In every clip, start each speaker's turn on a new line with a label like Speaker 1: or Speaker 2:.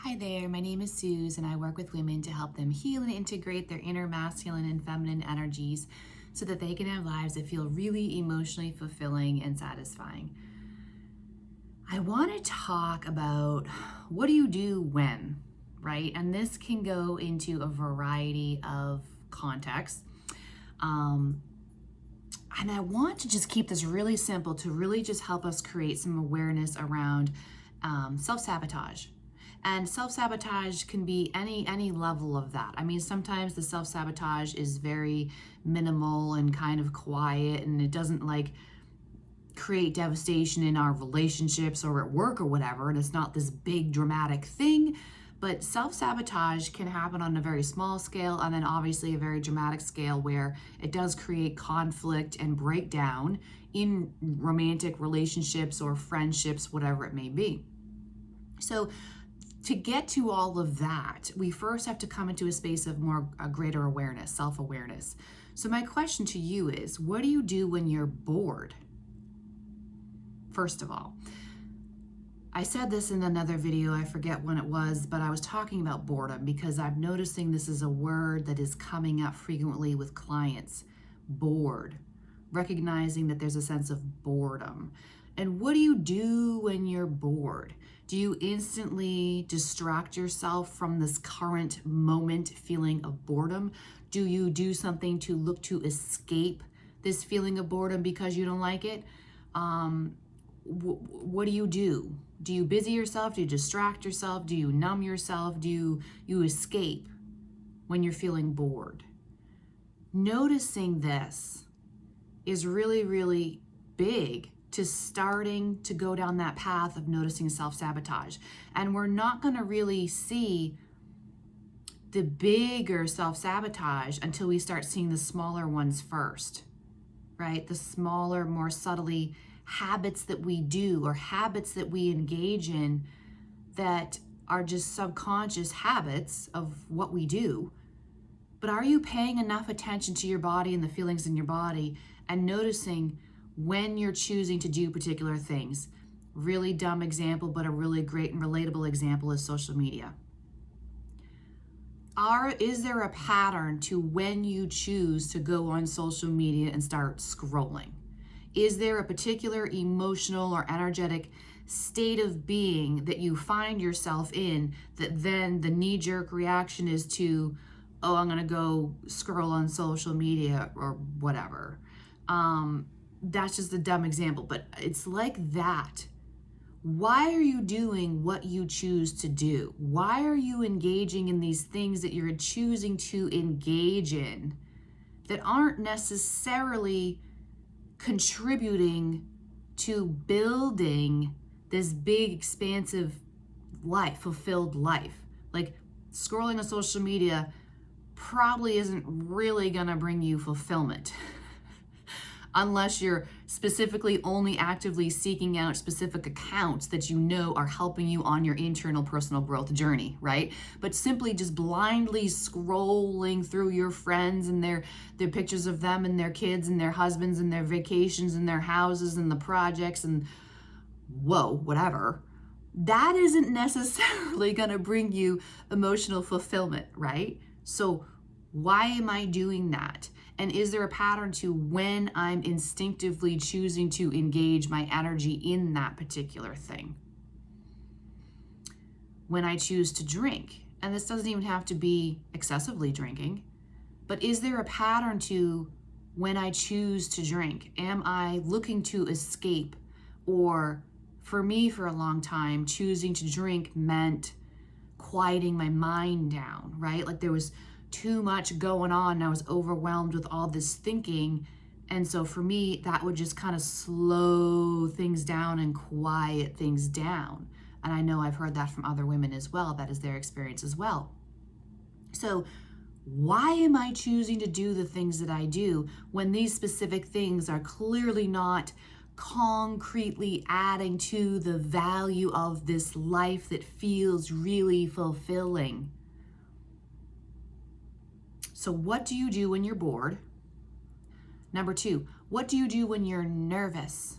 Speaker 1: Hi there, my name is Suze and I work with women to help them heal and integrate their inner masculine and feminine energies so that they can have lives that feel really emotionally fulfilling and satisfying. I want to talk about what do you do when, right? And this can go into a variety of contexts. And I want to just keep this really simple to really just help us create some awareness around self-sabotage. And self-sabotage can be any level of that. I mean, sometimes the self-sabotage is very minimal and kind of quiet, and it doesn't like create devastation in our relationships or at work or whatever, and it's not this big dramatic thing. But self-sabotage can happen on a very small scale and then obviously a very dramatic scale where it does create conflict and breakdown in romantic relationships or friendships, whatever it may be. So to get to all of that, we first have to come into a space of a greater awareness, self-awareness. So my question to you is, what do you do when you're bored? First of all, I said this in another video, I forget when it was, but I was talking about boredom because I'm noticing this is a word that is coming up frequently with clients. Bored. Recognizing that there's a sense of boredom. And what do you do when you're bored? Do you instantly distract yourself from this current moment feeling of boredom? Do you do something to look to escape this feeling of boredom because you don't like it? What do you do? Do you busy yourself? Do you distract yourself? Do you numb yourself? Do you escape when you're feeling bored? Noticing this is really, really big to starting to go down that path of noticing self-sabotage. And we're not going to really see the bigger self-sabotage until we start seeing the smaller ones first, right? The smaller, more subtly habits that we do or habits that we engage in that are just subconscious habits of what we do. But are you paying enough attention to your body and the feelings in your body and noticing when you're choosing to do particular things? Really dumb example, but a really great and relatable example is social media. Is there a pattern to when you choose to go on social media and start scrolling? Is there a particular emotional or energetic state of being that you find yourself in that then the knee-jerk reaction is to, oh, I'm going to go scroll on social media or whatever? That's just a dumb example, but it's like that. Why are you doing what you choose to do? Why are you engaging in these things that you're choosing to engage in that aren't necessarily contributing to building this big, expansive life, fulfilled life? Like scrolling on social media probably isn't really gonna bring you fulfillment unless you're specifically only actively seeking out specific accounts that you know are helping you on your internal personal growth journey, right? But simply just blindly scrolling through your friends and their pictures of them and their kids and their husbands and their vacations and their houses and the projects and whatever, that isn't necessarily gonna bring you emotional fulfillment, right? So why am I doing that? And is there a pattern to when I'm instinctively choosing to engage my energy in that particular thing? When I choose to drink, and this doesn't even have to be excessively drinking, but is there a pattern to when I choose to drink? Am I looking to escape? Or for me, for a long time, choosing to drink meant quieting my mind down, right? Like there was too much going on and I was overwhelmed with all this thinking. And so for me, that would just kind of slow things down and quiet things down. And I know I've heard that from other women as well. That is their experience as well. So why am I choosing to do the things that I do when these specific things are clearly not concretely adding to the value of this life that feels really fulfilling? So what do you do when you're bored? Number two, what do you do when you're nervous?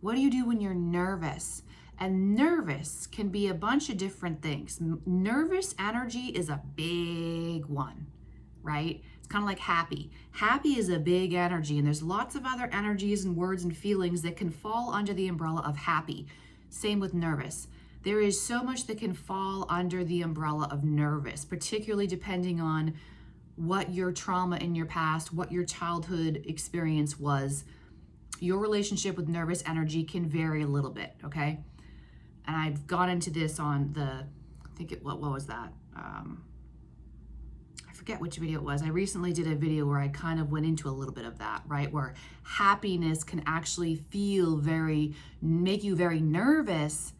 Speaker 1: What do you do when you're nervous? And nervous can be a bunch of different things. Nervous energy is a big one, right? It's kind of like happy. Happy is a big energy, and there's lots of other energies and words and feelings that can fall under the umbrella of happy. Same with nervous. There is so much that can fall under the umbrella of nervous, particularly depending on what your trauma in your past, what your childhood experience was. Your relationship with nervous energy can vary a little bit, okay? And I've gone into this on what was that? I forget which video it was. I recently did a video where I kind of went into a little bit of that, right? Where happiness can actually make you very nervous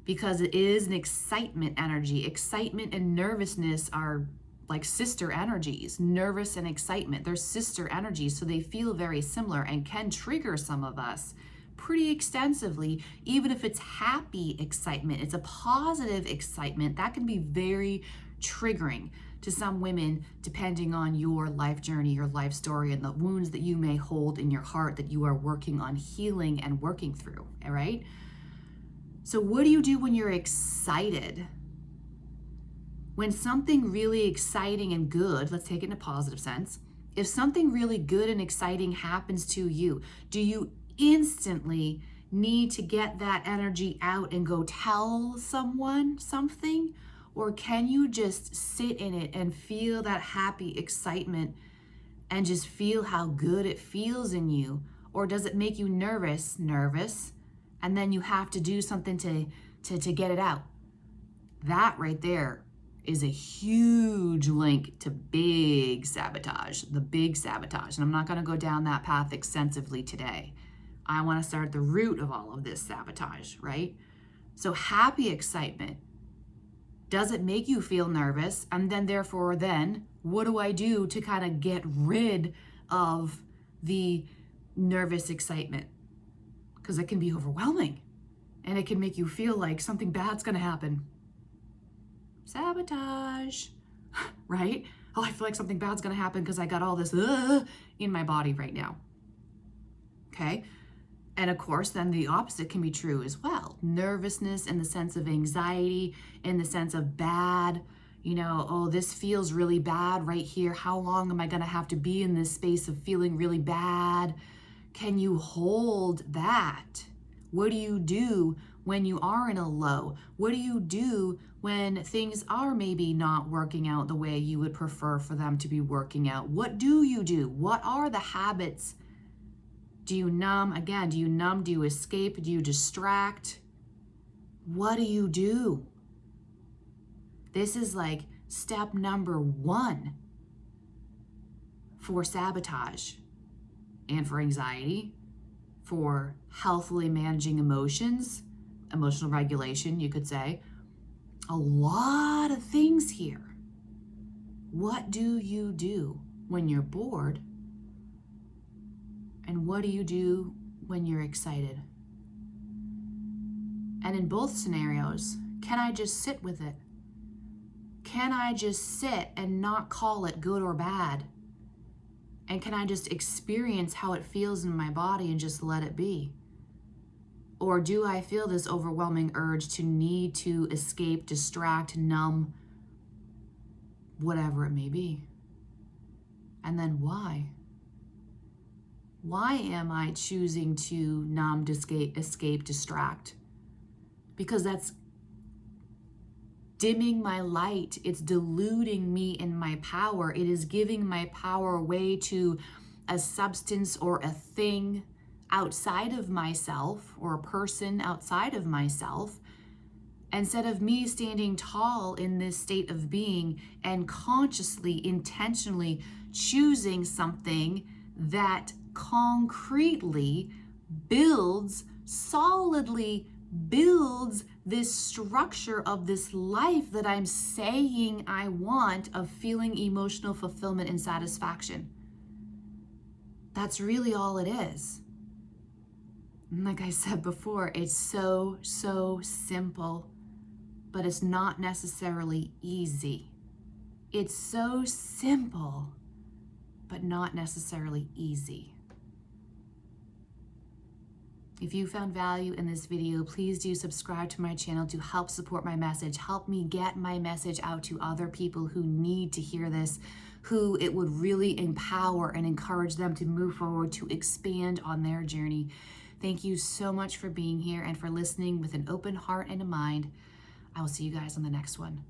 Speaker 1: because it is an excitement energy. Excitement and nervousness are like sister energies. Nervous and excitement, they're sister energies, so they feel very similar and can trigger some of us pretty extensively. Even if it's happy excitement, it's a positive excitement, that can be very triggering to some women, depending on your life journey, your life story, and the wounds that you may hold in your heart that you are working on healing and working through, all right? So what do you do when you're excited? When something really exciting and good, let's take it in a positive sense, if something really good and exciting happens to you, do you instantly need to get that energy out and go tell someone something? Or can you just sit in it and feel that happy excitement and just feel how good it feels in you? Or does it make you nervous, and then you have to do something to get it out? That right there is a huge link to big sabotage, the big sabotage. And I'm not going to go down that path extensively today. I want to start at the root of all of this sabotage, right? So happy excitement, does it make you feel nervous? And then therefore, what do I do to kind of get rid of the nervous excitement? Because it can be overwhelming and it can make you feel like something bad's going to happen. Sabotage, right? Oh, I feel like something bad's going to happen because I got all this in my body right now. Okay. And of course, then the opposite can be true as well. Nervousness in the sense of anxiety, in the sense of bad, oh, this feels really bad right here. How long am I going to have to be in this space of feeling really bad? Can you hold that? What do you do when you are in a low? What do you do when things are maybe not working out the way you would prefer for them to be working out? What do you do? What are the habits? Do you numb? Again, do you numb? Do you escape? Do you distract? What do you do? This is like step number 1 for sabotage and for anxiety, for healthily managing emotions, emotional regulation, you could say. A lot of things here. What do you do when you're bored? And what do you do when you're excited? And in both scenarios, can I just sit with it? Can I just sit and not call it good or bad? And can I just experience how it feels in my body and just let it be? Or do I feel this overwhelming urge to need to escape, distract, numb, whatever it may be? And then why? Why am I choosing to numb, escape, distract? Because that's dimming my light. It's diluting me in my power. It is giving my power away to a substance or a thing outside of myself, or a person outside of myself, instead of me standing tall in this state of being and consciously, intentionally choosing something that concretely solidly builds this structure of this life that I'm saying I want, of feeling emotional fulfillment and satisfaction. That's really all it is. And like I said before, it's so simple, but it's not necessarily easy. It's so simple, but not necessarily easy. If you found value in this video, please do subscribe to my channel to help support my message. Help me get my message out to other people who need to hear this, who it would really empower and encourage them to move forward, to expand on their journey. Thank you so much for being here and for listening with an open heart and a mind. I will see you guys on the next one.